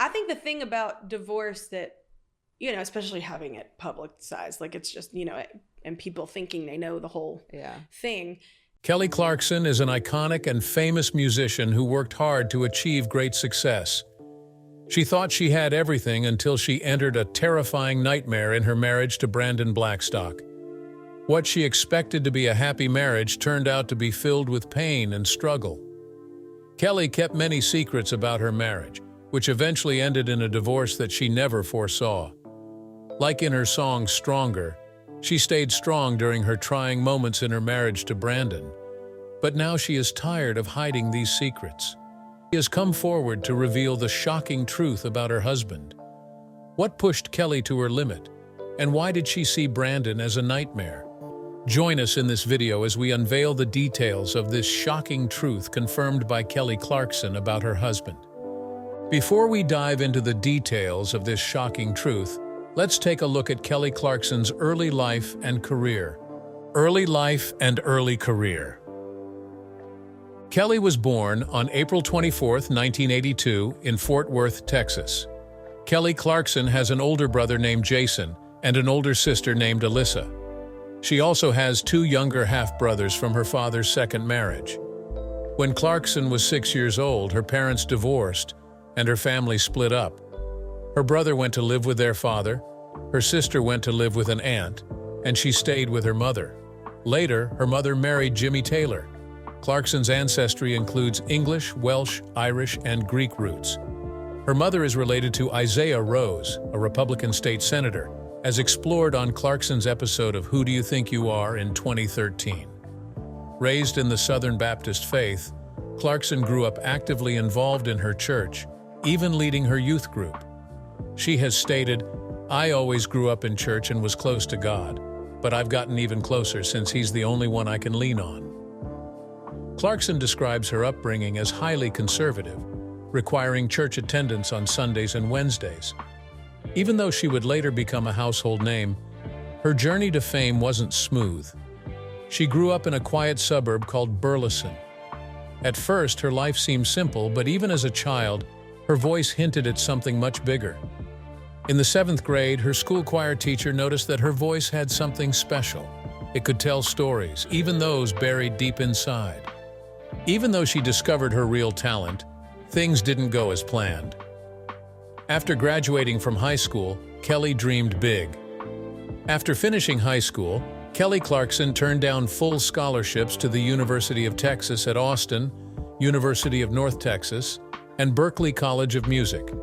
I think the thing about divorce that, especially having it publicized, like it's just, and people thinking they know the whole thing. Kelly Clarkson is an iconic and famous musician who worked hard to achieve great success. She thought she had everything until she entered a terrifying nightmare in her marriage to Brandon Blackstock. What she expected to be a happy marriage turned out to be filled with pain and struggle. Kelly kept many secrets about her marriage, which eventually ended in a divorce that she never foresaw. Like in her song Stronger, she stayed strong during her trying moments in her marriage to Brandon. But now she is tired of hiding these secrets. She has come forward to reveal the shocking truth about her husband. What pushed Kelly to her limit? And why did she see Brandon as a nightmare? Join us in this video as we unveil the details of this shocking truth confirmed by Kelly Clarkson about her husband. Before we dive into the details of this shocking truth, let's take a look at Kelly Clarkson's early life and career. Early life and early career. Kelly was born on April 24, 1982, in Fort Worth, Texas. Kelly Clarkson has an older brother named Jason and an older sister named Alyssa. She also has two younger half-brothers from her father's second marriage. When Clarkson was 6 years old, her parents divorced and her family split up. Her brother went to live with their father, her sister went to live with an aunt, and she stayed with her mother. Later, her mother married Jimmy Taylor. Clarkson's ancestry includes English, Welsh, Irish, and Greek roots. Her mother is related to Isaiah Rose, a Republican state senator, as explored on Clarkson's episode of Who Do You Think You Are in 2013. Raised in the Southern Baptist faith, Clarkson grew up actively involved in her church, even leading her youth group. She has stated, "I always grew up in church and was close to God, but I've gotten even closer since He's the only one I can lean on." Clarkson describes her upbringing as highly conservative, requiring church attendance on Sundays and Wednesdays. Even though she would later become a household name, her journey to fame wasn't smooth. She grew up in a quiet suburb called Burleson. At first, her life seemed simple, but even as a child, her voice hinted at something much bigger. In the 7th grade, her school choir teacher noticed that her voice had something special. It could tell stories, even those buried deep inside. Even though she discovered her real talent, things didn't go as planned. After graduating from high school, Kelly dreamed big. After finishing high school, Kelly Clarkson turned down full scholarships to the University of Texas at Austin, University of North Texas, and Berklee College of Music.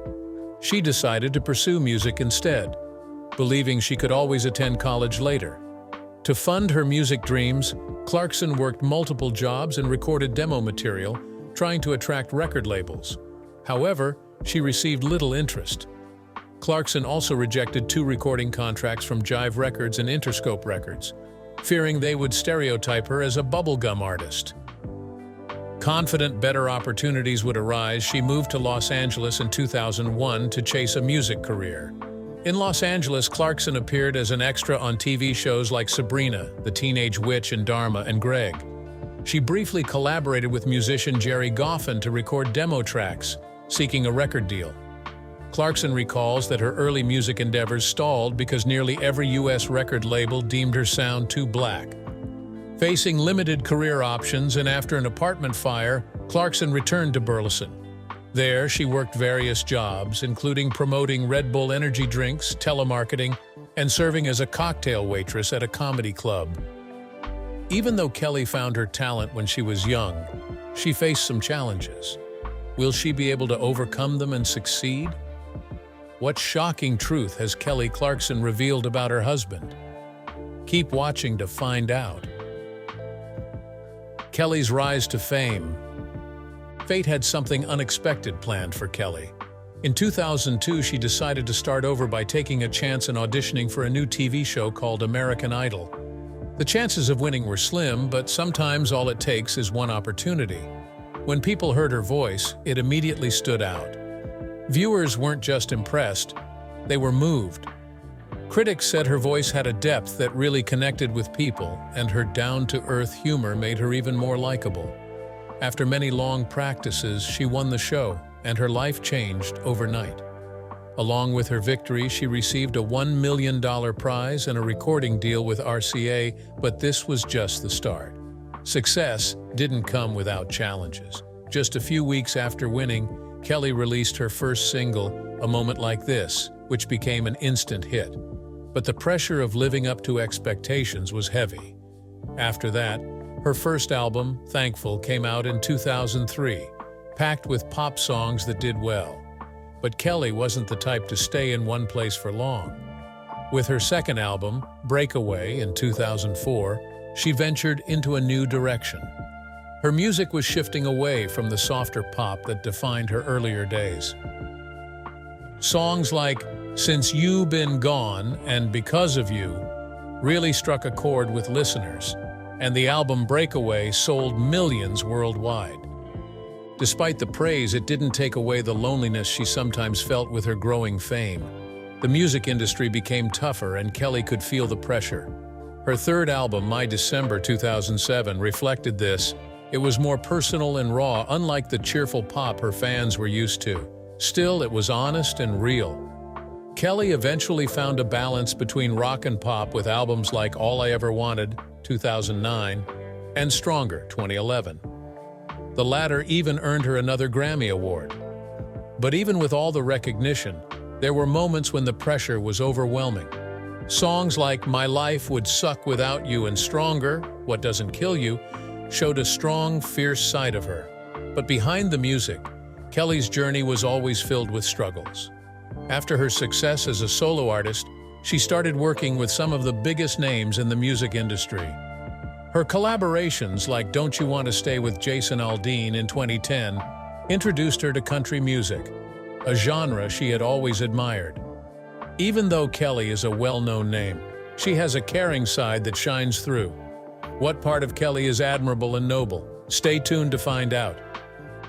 She decided to pursue music instead, believing she could always attend college later. To fund her music dreams, Clarkson worked multiple jobs and recorded demo material, trying to attract record labels. However, she received little interest. Clarkson also rejected 2 recording contracts from Jive Records and Interscope Records, fearing they would stereotype her as a bubblegum artist. Confident better opportunities would arise, she moved to Los Angeles in 2001 to chase a music career. In Los Angeles, Clarkson appeared as an extra on TV shows like Sabrina, The Teenage Witch, and Dharma and Greg. She briefly collaborated with musician Jerry Goffin to record demo tracks, seeking a record deal. Clarkson recalls that her early music endeavors stalled because nearly every U.S. record label deemed her sound too black. Facing limited career options and after an apartment fire, Clarkson returned to Burleson. There, she worked various jobs, including promoting Red Bull energy drinks, telemarketing, and serving as a cocktail waitress at a comedy club. Even though Kelly found her talent when she was young, she faced some challenges. Will she be able to overcome them and succeed? What shocking truth has Kelly Clarkson revealed about her husband? Keep watching to find out. Kelly's rise to fame. Fate had something unexpected planned for Kelly. In 2002, she decided to start over by taking a chance and auditioning for a new TV show called American Idol. The chances of winning were slim, but sometimes all it takes is one opportunity. When people heard her voice, it immediately stood out. Viewers weren't just impressed, they were moved. Critics said her voice had a depth that really connected with people, and her down-to-earth humor made her even more likable. After many long practices, she won the show, and her life changed overnight. Along with her victory, she received a $1 million prize and a recording deal with RCA, but this was just the start. Success didn't come without challenges. Just a few weeks after winning, Kelly released her first single, A Moment Like This, which became an instant hit. But the pressure of living up to expectations was heavy. After that, her first album, Thankful, came out in 2003, packed with pop songs that did well. But Kelly wasn't the type to stay in one place for long. With her second album, Breakaway, in 2004, she ventured into a new direction. Her music was shifting away from the softer pop that defined her earlier days. Songs like Since You Been Gone and Because of You really struck a chord with listeners, and the album Breakaway sold millions worldwide. Despite the praise, it didn't take away the loneliness she sometimes felt with her growing fame. The music industry became tougher, and Kelly could feel the pressure. Her third album, My December 2007, reflected this. It was more personal and raw, unlike the cheerful pop her fans were used to. Still, it was honest and real. Kelly eventually found a balance between rock and pop with albums like All I Ever Wanted, 2009, and Stronger, 2011. The latter even earned her another Grammy Award. But even with all the recognition, there were moments when the pressure was overwhelming. Songs like My Life Would Suck Without You and Stronger, What Doesn't Kill You, showed a strong, fierce side of her. But behind the music, Kelly's journey was always filled with struggles. After her success as a solo artist, she started working with some of the biggest names in the music industry. Her collaborations, like Don't You Want to Stay with Jason Aldean in 2010, introduced her to country music, a genre she had always admired. Even though Kelly is a well-known name, she has a caring side that shines through. What part of Kelly is admirable and noble? Stay tuned to find out.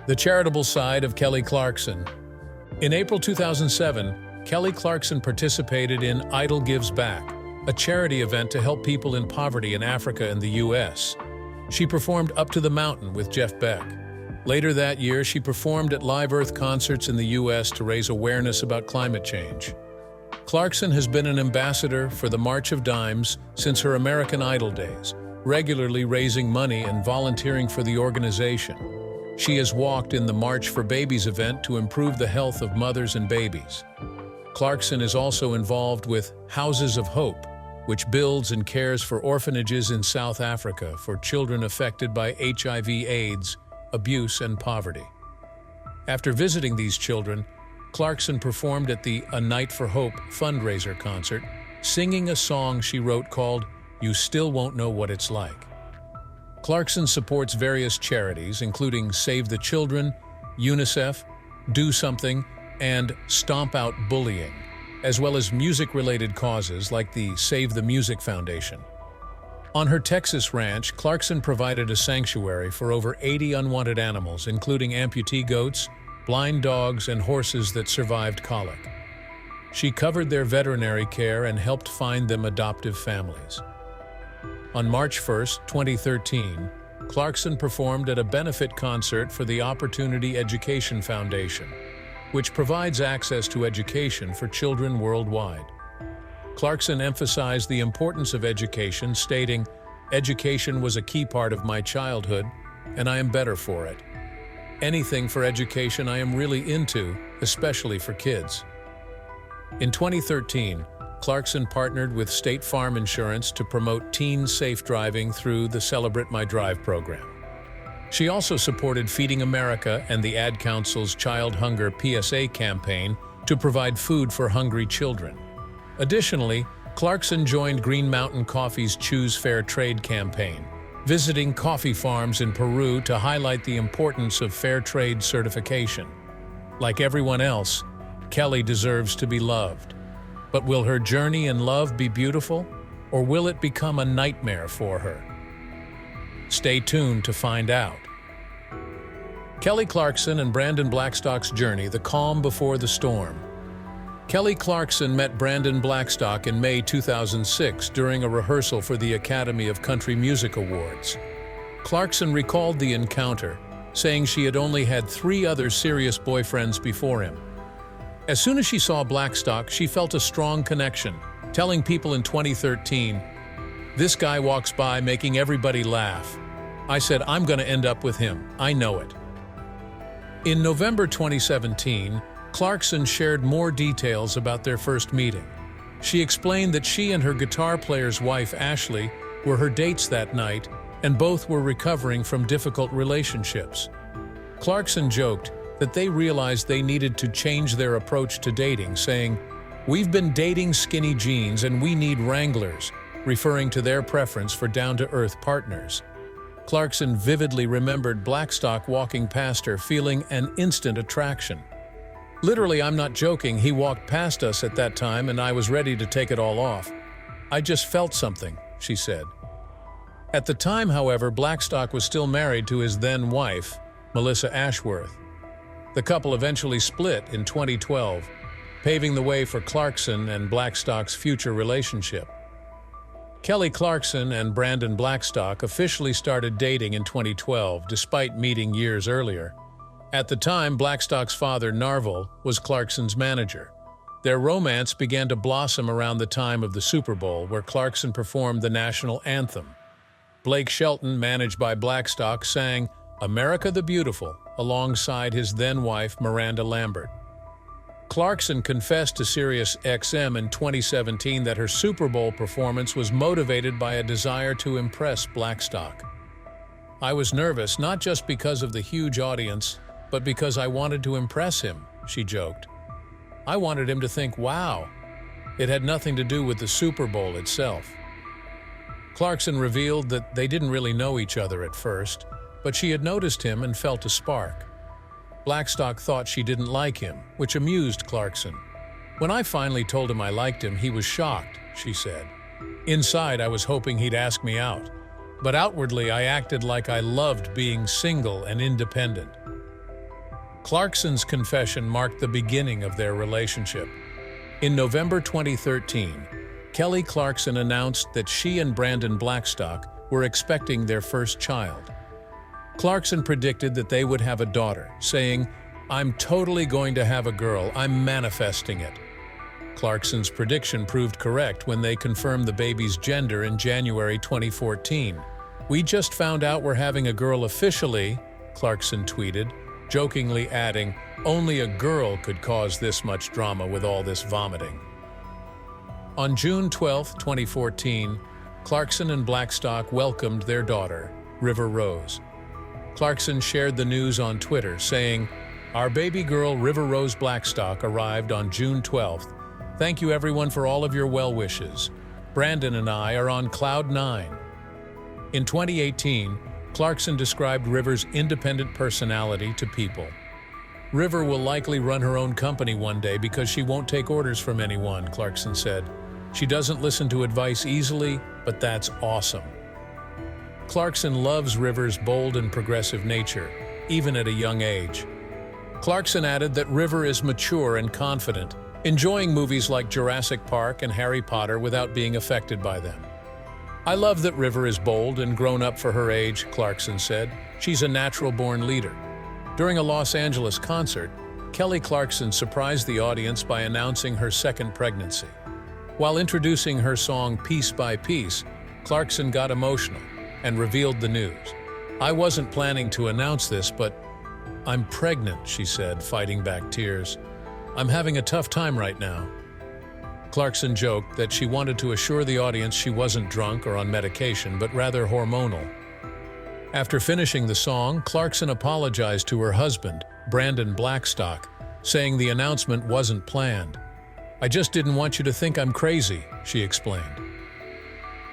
The charitable side of Kelly Clarkson. In April 2007, Kelly Clarkson participated in Idol Gives Back, a charity event to help people in poverty in Africa and the U.S. She performed Up to the Mountain with Jeff Beck. Later that year, she performed at Live Earth concerts in the U.S. to raise awareness about climate change. Clarkson has been an ambassador for the March of Dimes since her American Idol days, regularly raising money and volunteering for the organization. She has walked in the March for Babies event to improve the health of mothers and babies. Clarkson is also involved with Houses of Hope, which builds and cares for orphanages in South Africa for children affected by HIV/AIDS, abuse, and poverty. After visiting these children, Clarkson performed at the A Night for Hope fundraiser concert, singing a song she wrote called You Still Won't Know What It's Like. Clarkson supports various charities, including Save the Children, UNICEF, Do Something, and Stomp Out Bullying, as well as music-related causes like the Save the Music Foundation. On her Texas ranch, Clarkson provided a sanctuary for over 80 unwanted animals, including amputee goats, blind dogs, and horses that survived colic. She covered their veterinary care and helped find them adoptive families. On March 1, 2013, Clarkson performed at a benefit concert for the Opportunity Education Foundation, which provides access to education for children worldwide. Clarkson emphasized the importance of education, stating, "Education was a key part of my childhood, and I am better for it. Anything for education I am really into, especially for kids." In 2013, Clarkson partnered with State Farm Insurance to promote teen safe driving through the Celebrate My Drive program. She also supported Feeding America and the Ad Council's Child Hunger PSA campaign to provide food for hungry children. Additionally, Clarkson joined Green Mountain Coffee's Choose Fair Trade campaign, visiting coffee farms in Peru to highlight the importance of fair trade certification. Like everyone else, Kelly deserves to be loved. But will her journey in love be beautiful, or will it become a nightmare for her? Stay tuned to find out. Kelly Clarkson and Brandon Blackstock's journey, the calm before the storm. Kelly Clarkson met Brandon Blackstock in May 2006 during a rehearsal for the Academy of Country Music Awards. Clarkson recalled the encounter, saying she had only had 3 other serious boyfriends before him. As soon as she saw Blackstock, she felt a strong connection, telling people in 2013, "This guy walks by making everybody laugh. I said, I'm going to end up with him. I know it." In November 2017, Clarkson shared more details about their first meeting. She explained that she and her guitar player's wife, Ashley, were her dates that night, and both were recovering from difficult relationships. Clarkson joked that they realized they needed to change their approach to dating, saying, "We've been dating skinny jeans and we need Wranglers," referring to their preference for down-to-earth partners. Clarkson vividly remembered Blackstock walking past her, feeling an instant attraction. "Literally, I'm not joking, he walked past us at that time and I was ready to take it all off. I just felt something," she said. At the time, however, Blackstock was still married to his then-wife, Melissa Ashworth. The couple eventually split in 2012, paving the way for Clarkson and Blackstock's future relationship. Kelly Clarkson and Brandon Blackstock officially started dating in 2012, despite meeting years earlier. At the time, Blackstock's father, Narvel, was Clarkson's manager. Their romance began to blossom around the time of the Super Bowl, where Clarkson performed the national anthem. Blake Shelton, managed by Blackstock, sang "America the Beautiful" alongside his then-wife, Miranda Lambert. Clarkson confessed to Sirius XM in 2017 that her Super Bowl performance was motivated by a desire to impress Blackstock. "I was nervous not just because of the huge audience, but because I wanted to impress him," she joked. "I wanted him to think, wow." It had nothing to do with the Super Bowl itself. Clarkson revealed that they didn't really know each other at first, but she had noticed him and felt a spark. Blackstock thought she didn't like him, which amused Clarkson. "When I finally told him I liked him, he was shocked," she said. "Inside, I was hoping he'd ask me out, but outwardly I acted like I loved being single and independent." Clarkson's confession marked the beginning of their relationship. In November 2013, Kelly Clarkson announced that she and Brandon Blackstock were expecting their first child. Clarkson predicted that they would have a daughter, saying, "I'm totally going to have a girl, I'm manifesting it." Clarkson's prediction proved correct when they confirmed the baby's gender in January 2014. "We just found out we're having a girl officially," Clarkson tweeted, jokingly adding, "Only a girl could cause this much drama with all this vomiting." On June 12, 2014, Clarkson and Blackstock welcomed their daughter, River Rose. Clarkson shared the news on Twitter, saying, "Our baby girl River Rose Blackstock arrived on June 12th. Thank you everyone for all of your well wishes. Brandon and I are on cloud 9." In 2018, Clarkson described River's independent personality to People. "River will likely run her own company one day because she won't take orders from anyone," Clarkson said. "She doesn't listen to advice easily, but that's awesome." Clarkson loves River's bold and progressive nature, even at a young age. Clarkson added that River is mature and confident, enjoying movies like Jurassic Park and Harry Potter without being affected by them. "I love that River is bold and grown up for her age," Clarkson said. "She's a natural-born leader." During a Los Angeles concert, Kelly Clarkson surprised the audience by announcing her second pregnancy. While introducing her song Piece by Piece, Clarkson got emotional and revealed the news. "I wasn't planning to announce this, but I'm pregnant," she said, fighting back tears. "I'm having a tough time right now." Clarkson joked that she wanted to assure the audience she wasn't drunk or on medication, but rather hormonal. After finishing the song, Clarkson apologized to her husband, Brandon Blackstock, saying the announcement wasn't planned. "I just didn't want you to think I'm crazy," she explained.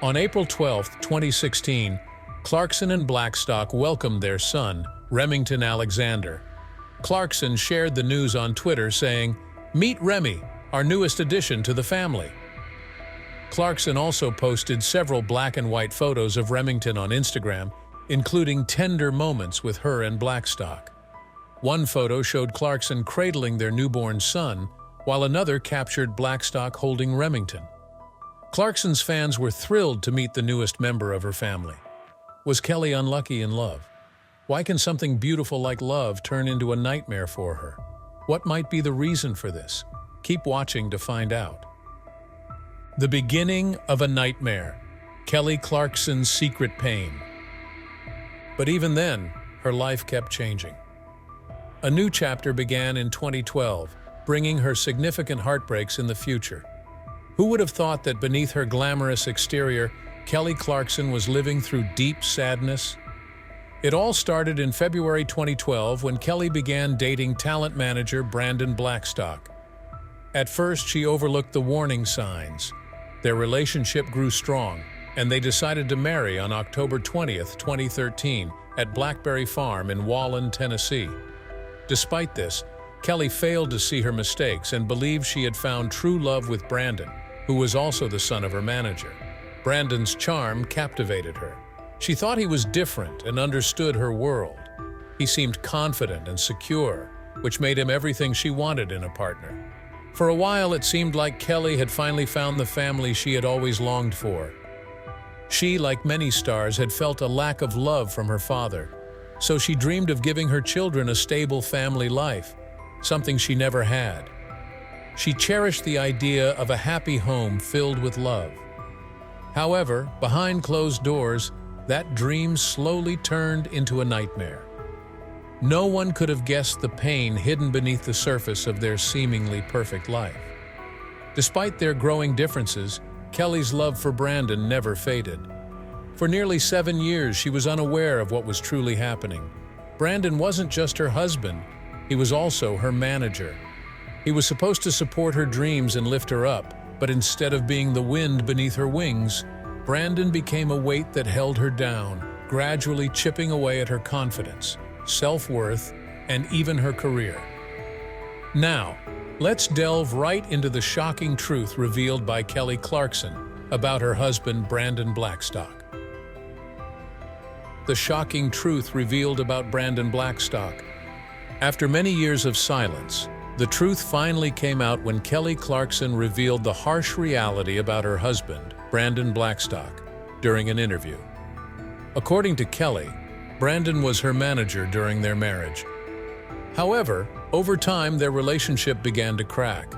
On April 12, 2016, Clarkson and Blackstock welcomed their son, Remington Alexander. Clarkson shared the news on Twitter, saying, "Meet Remy, our newest addition to the family." Clarkson also posted several black and white photos of Remington on Instagram, including tender moments with her and Blackstock. One photo showed Clarkson cradling their newborn son, while another captured Blackstock holding Remington. Clarkson's fans were thrilled to meet the newest member of her family. Was Kelly unlucky in love? Why can something beautiful like love turn into a nightmare for her? What might be the reason for this? Keep watching to find out. The beginning of a nightmare. Kelly Clarkson's secret pain. But even then, her life kept changing. A new chapter began in 2012, bringing her significant heartbreaks in the future. Who would have thought that beneath her glamorous exterior, Kelly Clarkson was living through deep sadness? It all started in February 2012 when Kelly began dating talent manager Brandon Blackstock. At first, she overlooked the warning signs. Their relationship grew strong, and they decided to marry on October 20th, 2013, at Blackberry Farm in Wallen, Tennessee. Despite this, Kelly failed to see her mistakes and believed she had found true love with Brandon, who was also the son of her manager. Brandon's charm captivated her. She thought he was different and understood her world. He seemed confident and secure, which made him everything she wanted in a partner. For a while, it seemed like Kelly had finally found the family she had always longed for. She, like many stars, had felt a lack of love from her father, so she dreamed of giving her children a stable family life, something she never had. She cherished the idea of a happy home filled with love. However, behind closed doors, that dream slowly turned into a nightmare. No one could have guessed the pain hidden beneath the surface of their seemingly perfect life. Despite their growing differences, Kelly's love for Brandon never faded. For nearly 7 years, she was unaware of what was truly happening. Brandon wasn't just her husband, he was also her manager. He was supposed to support her dreams and lift her up, but instead of being the wind beneath her wings, Brandon became a weight that held her down, gradually chipping away at her confidence, self-worth, and even her career. Now, let's delve right into the shocking truth revealed by Kelly Clarkson about her husband, Brandon Blackstock. The shocking truth revealed about Brandon Blackstock. After many years of silence, the truth finally came out when Kelly Clarkson revealed the harsh reality about her husband, Brandon Blackstock, during an interview. According to Kelly, Brandon was her manager during their marriage. However, over time, their relationship began to crack.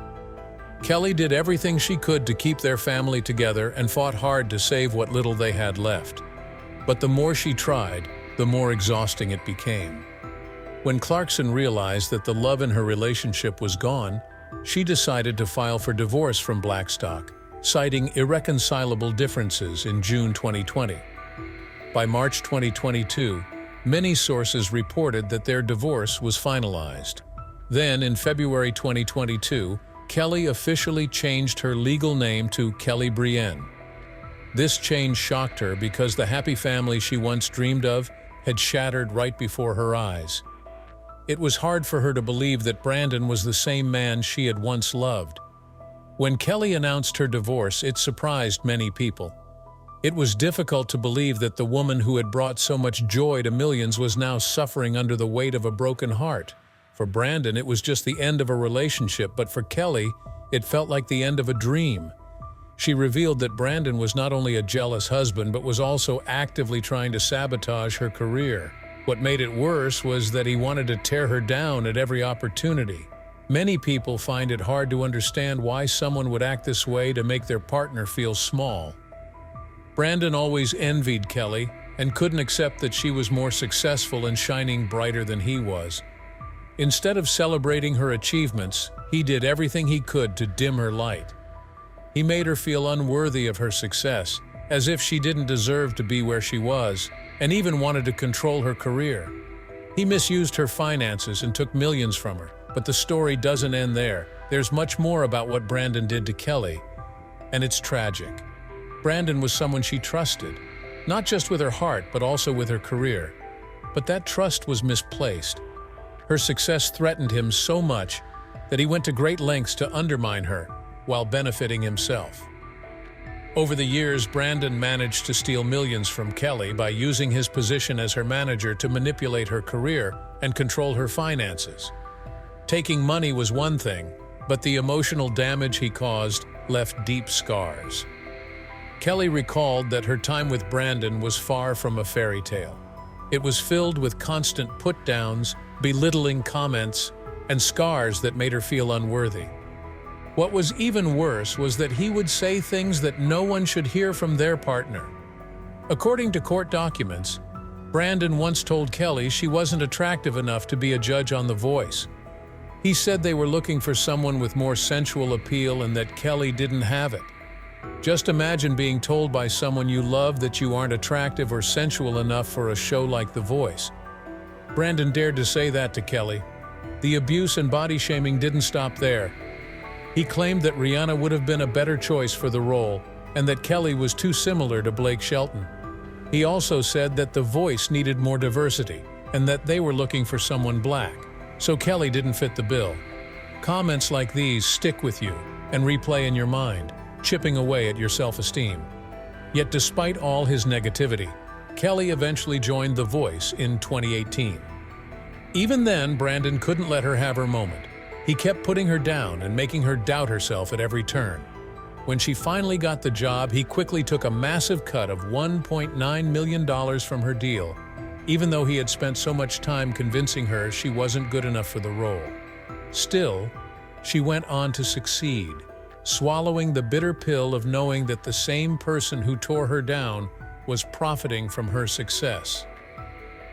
Kelly did everything she could to keep their family together and fought hard to save what little they had left. But the more she tried, the more exhausting it became. When Clarkson realized that the love in her relationship was gone, she decided to file for divorce from Blackstock, citing irreconcilable differences in June 2020. By March 2022, many sources reported that their divorce was finalized. Then, in February 2022, Kelly officially changed her legal name to Kelly Brienne. This change shocked her because the happy family she once dreamed of had shattered right before her eyes. It was hard for her to believe that Brandon was the same man she had once loved. When Kelly announced her divorce, it surprised many people. It was difficult to believe that the woman who had brought so much joy to millions was now suffering under the weight of a broken heart. For Brandon, it was just the end of a relationship, but for Kelly, it felt like the end of a dream. She revealed that Brandon was not only a jealous husband, but was also actively trying to sabotage her career. What made it worse was that he wanted to tear her down at every opportunity. Many people find it hard to understand why someone would act this way to make their partner feel small. Brandon always envied Kelly and couldn't accept that she was more successful and shining brighter than he was. Instead of celebrating her achievements, he did everything he could to dim her light. He made her feel unworthy of her success, as if she didn't deserve to be where she was, and even wanted to control her career. He misused her finances and took millions from her, but the story doesn't end there. There's much more about what Brandon did to Kelly, and it's tragic. Brandon was someone she trusted, not just with her heart, but also with her career. But that trust was misplaced. Her success threatened him so much that he went to great lengths to undermine her while benefiting himself. Over the years, Brandon managed to steal millions from Kelly by using his position as her manager to manipulate her career and control her finances. Taking money was one thing, but the emotional damage he caused left deep scars. Kelly recalled that her time with Brandon was far from a fairy tale. It was filled with constant put-downs, belittling comments, and scars that made her feel unworthy. What was even worse was that he would say things that no one should hear from their partner. According to court documents, Brandon once told Kelly she wasn't attractive enough to be a judge on The Voice. He said they were looking for someone with more sensual appeal and that Kelly didn't have it. Just imagine being told by someone you love that you aren't attractive or sensual enough for a show like The Voice. Brandon dared to say that to Kelly. The abuse and body shaming didn't stop there. He claimed that Rihanna would have been a better choice for the role and that Kelly was too similar to Blake Shelton. He also said that The Voice needed more diversity and that they were looking for someone black, so Kelly didn't fit the bill. Comments like these stick with you and replay in your mind, chipping away at your self-esteem. Yet despite all his negativity, Kelly eventually joined The Voice in 2018. Even then, Brandon couldn't let her have her moment. He kept putting her down and making her doubt herself at every turn. When she finally got the job, he quickly took a massive cut of $1.9 million from her deal, even though he had spent so much time convincing her she wasn't good enough for the role. Still, she went on to succeed, swallowing the bitter pill of knowing that the same person who tore her down was profiting from her success.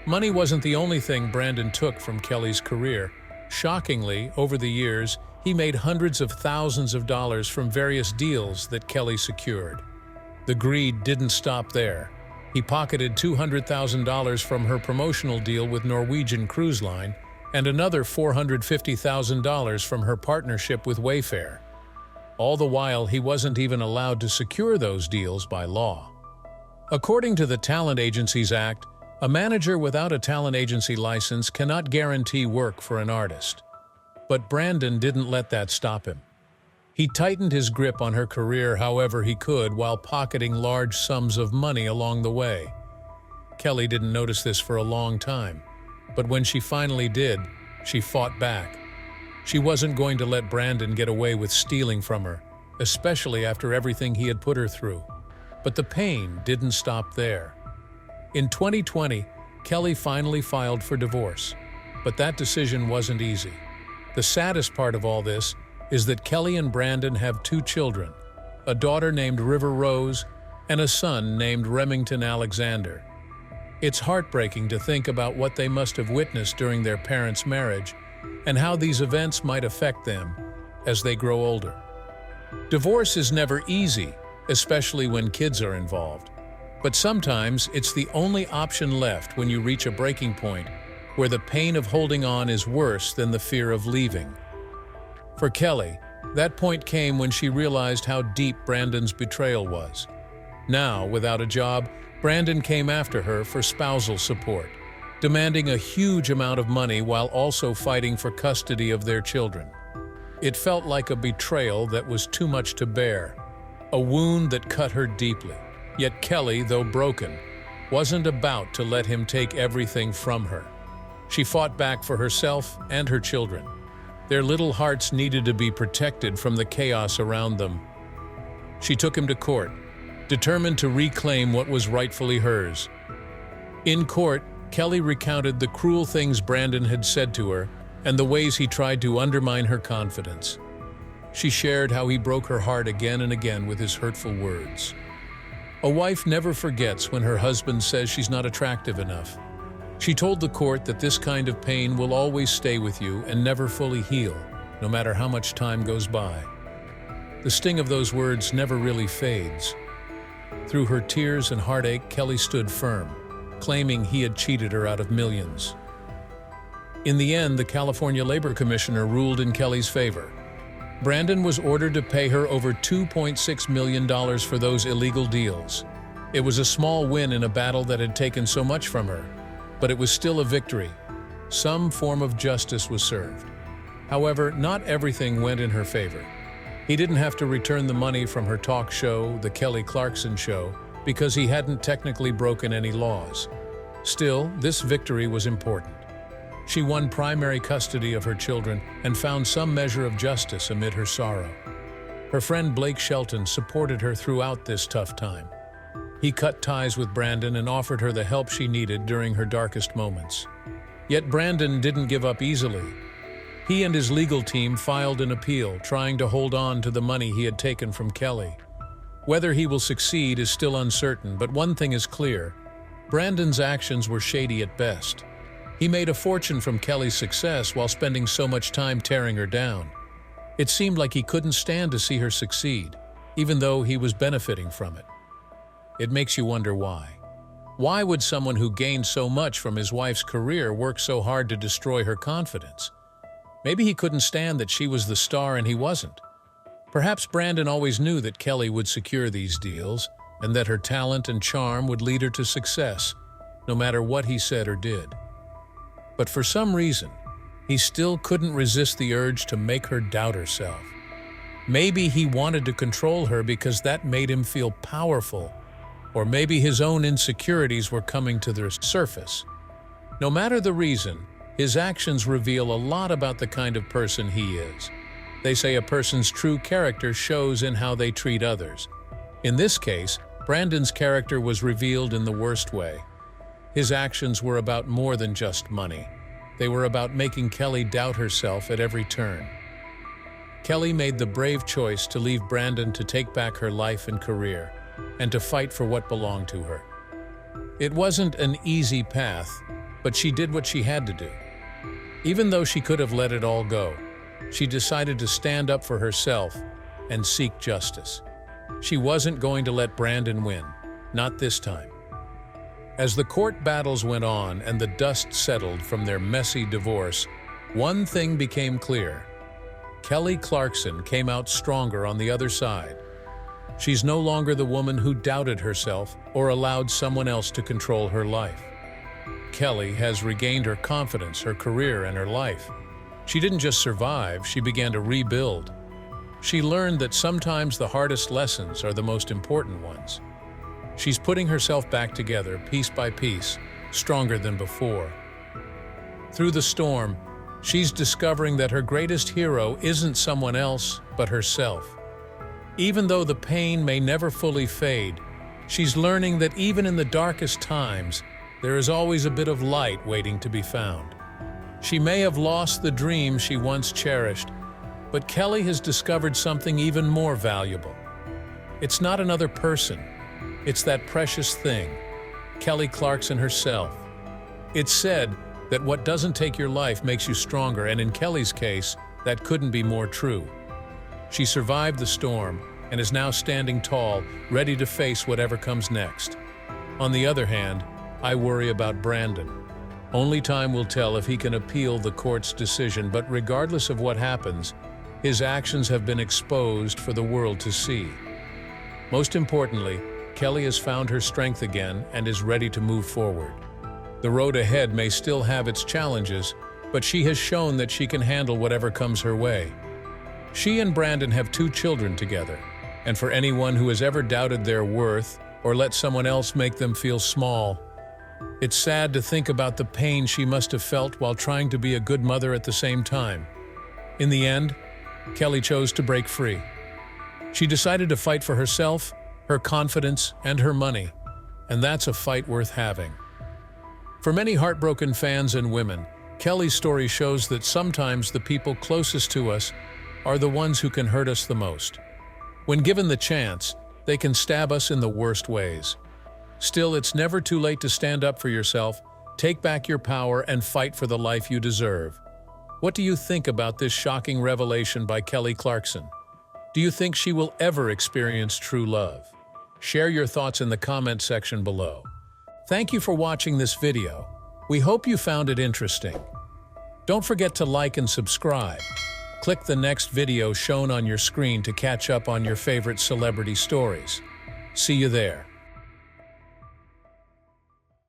Money wasn't the only thing Brandon took from Kelly's career. Shockingly, over the years, he made hundreds of thousands of dollars from various deals that Kelly secured. The greed didn't stop there. He pocketed $200,000 from her promotional deal with Norwegian Cruise Line and another $450,000 from her partnership with Wayfair. All the while, he wasn't even allowed to secure those deals by law. According to the Talent Agencies Act, a manager without a talent agency license cannot guarantee work for an artist. But Brandon didn't let that stop him. He tightened his grip on her career however he could while pocketing large sums of money along the way. Kelly didn't notice this for a long time, but when she finally did, she fought back. She wasn't going to let Brandon get away with stealing from her, especially after everything he had put her through. But the pain didn't stop there. In 2020, Kelly finally filed for divorce, but that decision wasn't easy. The saddest part of all this is that Kelly and Brandon have 2 children, a daughter named River Rose and a son named Remington Alexander. It's heartbreaking to think about what they must have witnessed during their parents' marriage and how these events might affect them as they grow older. Divorce is never easy, especially when kids are involved. But sometimes it's the only option left when you reach a breaking point where the pain of holding on is worse than the fear of leaving. For Kelly, that point came when she realized how deep Brandon's betrayal was. Now, without a job, Brandon came after her for spousal support, demanding a huge amount of money while also fighting for custody of their children. It felt like a betrayal that was too much to bear, a wound that cut her deeply. Yet Kelly, though broken, wasn't about to let him take everything from her. She fought back for herself and her children. Their little hearts needed to be protected from the chaos around them. She took him to court, determined to reclaim what was rightfully hers. In court, Kelly recounted the cruel things Brandon had said to her and the ways he tried to undermine her confidence. She shared how he broke her heart again and again with his hurtful words. A wife never forgets when her husband says she's not attractive enough. She told the court that this kind of pain will always stay with you and never fully heal, no matter how much time goes by. The sting of those words never really fades. Through her tears and heartache, Kelly stood firm, claiming he had cheated her out of millions. In the end, the California Labor Commissioner ruled in Kelly's favor. Brandon was ordered to pay her over $2.6 million for those illegal deals. It was a small win in a battle that had taken so much from her, but it was still a victory. Some form of justice was served. However, not everything went in her favor. He didn't have to return the money from her talk show, The Kelly Clarkson Show, because he hadn't technically broken any laws. Still, this victory was important. She won primary custody of her children and found some measure of justice amid her sorrow. Her friend Blake Shelton supported her throughout this tough time. He cut ties with Brandon and offered her the help she needed during her darkest moments. Yet Brandon didn't give up easily. He and his legal team filed an appeal, trying to hold on to the money he had taken from Kelly. Whether he will succeed is still uncertain, but one thing is clear: Brandon's actions were shady at best. He made a fortune from Kelly's success while spending so much time tearing her down. It seemed like he couldn't stand to see her succeed, even though he was benefiting from it. It makes you wonder why. Why would someone who gained so much from his wife's career work so hard to destroy her confidence? Maybe he couldn't stand that she was the star and he wasn't. Perhaps Brandon always knew that Kelly would secure these deals and that her talent and charm would lead her to success, no matter what he said or did. But for some reason, he still couldn't resist the urge to make her doubt herself. Maybe he wanted to control her because that made him feel powerful, or maybe his own insecurities were coming to the surface. No matter the reason, his actions reveal a lot about the kind of person he is. They say a person's true character shows in how they treat others. In this case, Brandon's character was revealed in the worst way. His actions were about more than just money. They were about making Kelly doubt herself at every turn. Kelly made the brave choice to leave Brandon to take back her life and career, and to fight for what belonged to her. It wasn't an easy path, but she did what she had to do. Even though she could have let it all go, she decided to stand up for herself and seek justice. She wasn't going to let Brandon win, not this time. As the court battles went on and the dust settled from their messy divorce, one thing became clear. Kelly Clarkson came out stronger on the other side. She's no longer the woman who doubted herself or allowed someone else to control her life. Kelly has regained her confidence, her career, and her life. She didn't just survive, she began to rebuild. She learned that sometimes the hardest lessons are the most important ones. She's putting herself back together, piece by piece, stronger than before. Through the storm, she's discovering that her greatest hero isn't someone else, but herself. Even though the pain may never fully fade, she's learning that even in the darkest times, there is always a bit of light waiting to be found. She may have lost the dream she once cherished, but Kelly has discovered something even more valuable. It's not another person. It's that precious thing, Kelly Clarkson herself. It's said that what doesn't take your life makes you stronger, and in Kelly's case, that couldn't be more true. She survived the storm and is now standing tall, ready to face whatever comes next. On the other hand, I worry about Brandon. Only time will tell if he can appeal the court's decision, but regardless of what happens, his actions have been exposed for the world to see. Most importantly, Kelly has found her strength again and is ready to move forward. The road ahead may still have its challenges, but she has shown that she can handle whatever comes her way. She and Brandon have 2 children together, and for anyone who has ever doubted their worth or let someone else make them feel small, it's sad to think about the pain she must have felt while trying to be a good mother at the same time. In the end, Kelly chose to break free. She decided to fight for herself, her confidence, and her money, and that's a fight worth having. For many heartbroken fans and women, Kelly's story shows that sometimes the people closest to us are the ones who can hurt us the most. When given the chance, they can stab us in the worst ways. Still, it's never too late to stand up for yourself, take back your power, and fight for the life you deserve. What do you think about this shocking revelation by Kelly Clarkson? Do you think she will ever experience true love? Share your thoughts in the comment section below. Thank you for watching this video. We hope you found it interesting. Don't forget to like and subscribe. Click the next video shown on your screen to catch up on your favorite celebrity stories. See you there.